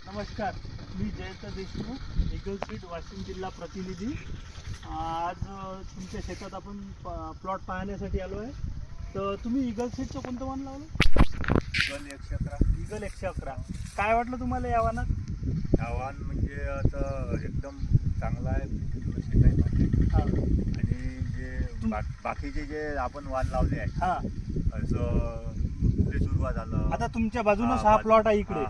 नमस्कार, मी Jayant Deshmukh, eagle seed Washim जिल्हा प्रतिनिधी. आज तुमच्या शेतात आपण प्लॉट पाहण्यासाठी आलो आहे. तर तुम्ही ईगल सीडचं कोणतं वाण लावलं? ईगल 111. ईगल 111. काय वाटलं तुम्हाला या वाणात? आव्हान म्हणजे आता एकदम चांगला आहे, व्यवस्थित आहे मार्केट. हां आणि जे बाकीचे जे आपण वाण लावले आहे हां. असं फुले दुर्वा झालं. आता तुमच्या बाजूनच हा प्लॉट आहे इकडे.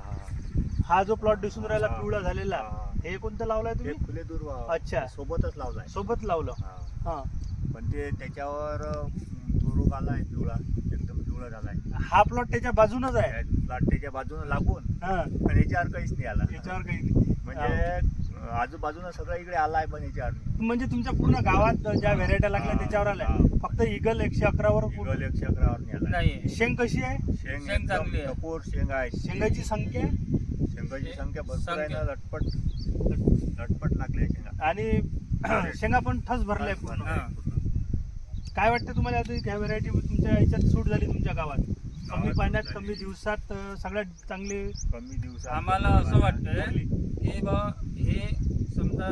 हा जो प्लॉट दिसून राहिला पिवळा झालेला, हे कोणतं लावलाय ते तुम्ही? फुले दुर्वा अच्छा. सोबतच लावलाय. सोबत लावलं. हां. पण ते त्याच्यावर रोग आलाय पिवळा, एकदम पिवळा झालाय. हा प्लॉट त्याच्या बाजूनच आहे. लाटेच्या बाजूने लागून हां. पण याच्यावर काहीच नाही आला. याच्यावर काही नाही. म्हणजे आजूबाजूला सगळं इकडे आलाय पण याच्यावर नाही. म्हणजे तुमच्या पूर्ण गावात ज्या व्हेरायट्या लागल्या त्याच्यावर आल्या, फक्त ईगल 111 वर ईगल 111 वर नाही आला. नाही. शेंग कशी आहे? शेंग शेंग एकदम चांगली आहे. टपोर शेंग आहे. शेंगाची संख्या शेंगाची संख्या भरपूर आहे ना, संख्या. लटपट लागले शेंगा. आणि शेंगा पण ठस भरल्या पूर्ण. हा. काय वाटतं तुम्हाला आता ह्या व्हेरायटी तुमच्या याच्यात सूट झाली तुमच्या गावात? कमी गावात पाण्यात सूट कमी झाली. दिवसात सगळ्यात चांगले. कमी दिवसात आम्हाला असं वाटतंय की बा हे समजा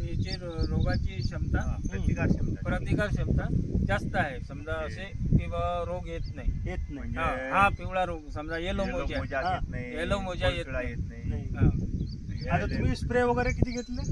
याची रोगाची क्षमता, प्रतिकार क्षमता प्रतिकार क्षमता जास्त आहे. समजा असे की बा रोग येत नाही. येत नाही. म्हणजे हा पिवळा रोग समजा येलो मोजा. मोजा हा. येत नाही, येलो मोजा येत फळफळा नाही. येत नाही. नाही. हा. आता तुम्ही स्प्रे वगैरे किती घेतले?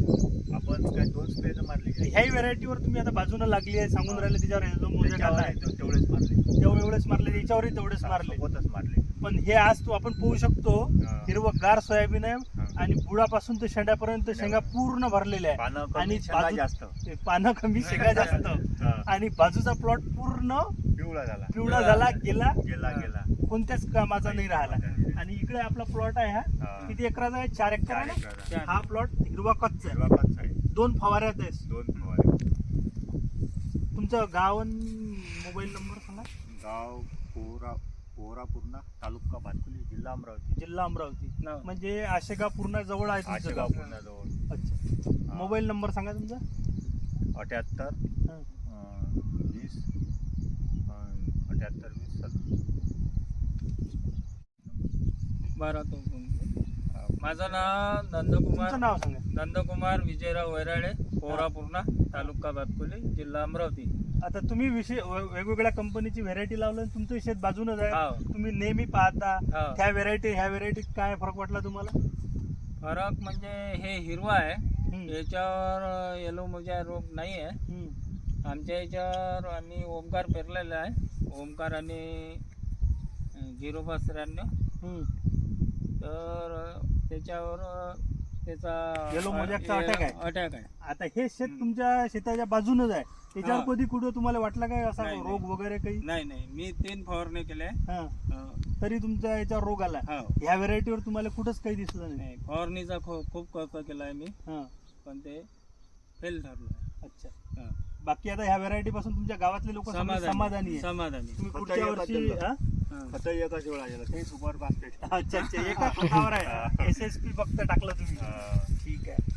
आपण काय 2 स्प्रे मारले. ह्याही व्हेरायटीवर तुम्ही आता बाजूनं लागली आहे सांगून राहिले त्याच्यावर येलो मोजा त्याच्यावर टाकलाय. आहे, तेवढेच मारले. एवढेच मारले, याच्यावरही तेवढेच मारले. सोबतच मारले. पण हे आज तू आपण पाहू शकतो हा. हिरवगार सोयाबीन आहे हा. आणि बुडापासून ते शेंड्यापर्यंत शेंगा पूर्ण भरलेल्या आहे. पानं आणि कमी शेंगा बाजू- जास्त. पानं कमी शेंगा जास्त. हा. आणि बाजूचा प्लॉट पूर्ण पिवळा झाला. पिवळा झाला, गेला, गेला गेला. कोणत्याच कामाचा नाही राहिला. आणि इकडे आपला प्लॉट आहे हा हा. किती एकराचा आहे? 4 एकर आहे 4 ना? एकराचा. हा प्लॉट हिरवा कच्चा आहे. हिरवा कच्चा आहे. 2 फवाऱ्यात आहे. 2 फवारे. तुमचं गाव आणि मोबाईल नंबर सांगा. गाव पोहरापूर्णा, तालुका भातकुली, जिल्हा अमरावती. जिल्हा अमरावती. नाव. म्हणजे आशेगाव पूर्ण जवळ आहे तुमचं आशेगाव गाव. पुण्याजवळ. अच्छा. मोबाईल नंबर सांगा तुमचा. 78 हा. 20 78 20 7. बरं तो माझं नाव नंदकुमार तुमचं नाव सांगा. नंदकुमार विजयराव वैराळे, पोहरापूर्णा, तालुका भातकुली, जिल्हा अमरावती. आता तुम्ही वेगवेगळ्या कंपनीची व्हेरायटी लावलं आणि तुमचं शेत बाजूनच आहे. हाव. तुम्ही नेहमी पाहता हाव. ह्या व्हेरायटीत काय फरक वाटला तुम्हाला? फरक म्हणजे हे हिरवा आहे, हम्म. याच्यावर येलो मोजा रोग नाही आहे. हम्म. आमच्या याच्यावर आम्ही ओमकार पेरलेला आहे. ओमकार आणि 0593. हम्म. तर त्याच्यावर त्याचा Yellow मोजॅकचा अटॅक आहे. अटॅक आहे. आता हे शेत तुमच्या शेताच्या बाजूच आहे. त्याच्यावर हा. कधी कुठं तुम्हाला वाटलं काय असा नाही, रोग वगैरे काही? नाही मी 3 फवारणी केल्या. हा. तरी तुमच्या याच्यावर रोग आला. हो. ह्या व्हेरायटीवर तुम्हाला कुठंच काही दिसलं नाही. नाही फवारणीचा खूप खर्च केला आहे मी, हा. पण ते फेल ठरलं. अच्छा. हा. बाकी आता ह्या व्हेरायटी पासून तुमच्या गावातले लोक समाधानी आहे. समाधानी. तुम्ही फक्त पुढच्या एकच वर्षी जणलं. हा? हा. खत एकाच वेळा गेला ते सुपर बास्केट. अच्छा अच्छा. एका खतावर आहे. SSP फक्त टाकलं तुम्ही. ठीक आहे.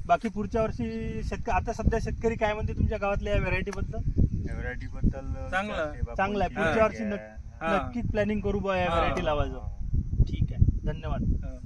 बाकी पुढच्या वर्षी आता सध्या शेतकरी काय म्हणते तुमच्या गावातल्या या व्हेरायटी बद्दल? व्हरायटी बद्दल चांगलं आहे. पुढच्या वर्षी हा. नक्कीच प्लॅनिंग करू बा या व्हेरायटी लावायचं. ठीक आहे. धन्यवाद. हा.